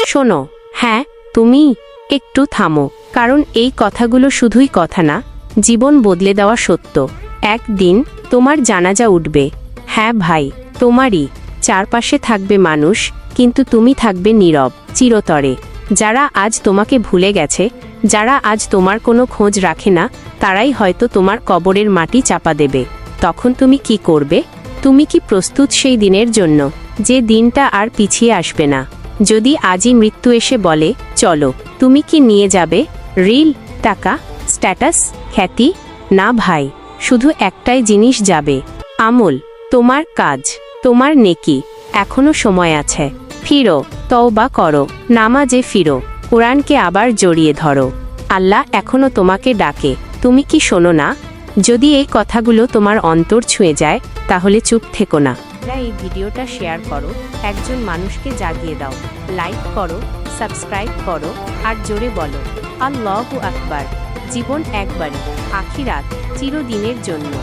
শোনো, হ্যাঁ তুমি একটু থামো, কারণ এই কথাগুলো শুধুই কথা না, জীবন বদলে দেওয়া সত্য। একদিন তোমার জানাজা উঠবে। হ্যাঁ ভাই, তোমারই। চারপাশে থাকবে মানুষ, কিন্তু তুমি থাকবে নীরব চিরতরে। যারা আজ তোমাকে ভুলে গেছে, যারা আজ তোমার কোনো খোঁজ রাখে না, তারাই হয়তো তোমার কবরের মাটি চাপা দেবে। তখন তুমি কি করবে? তুমি কি প্রস্তুত সেই দিনের জন্য, যে দিনটা আর পিছিয়ে আসবে না? যদি আজই মৃত্যু এসে বলে চলো, তুমি কি নিয়ে যাবে? রিল, টাকা, স্ট্যাটাস, খ্যাতি? না ভাই, শুধু একটাই জিনিস যাবে, আমল, তোমার কাজ, তোমার নেকি। এখনো সময় আছে। ফিরো, তওবা করো, নামাজে ফিরো, কোরআনকে আবার জড়িয়ে ধরো। আল্লাহ এখনো তোমাকে ডাকে। তুমি কি শোনো না? যদি এই কথাগুলো তোমার অন্তর ছুঁয়ে যায়, তাহলে চুপ থেকো না। এই ভিডিওটা শেয়ার করো, একজন মানুষকে জাগিয়ে দাও। লাইক করো, সাবস্ক্রাইব করো, আর জোরে বলো আল্লাহু আকবার। জীবন একবারই, আখিরাত চিরদিনের জন্য।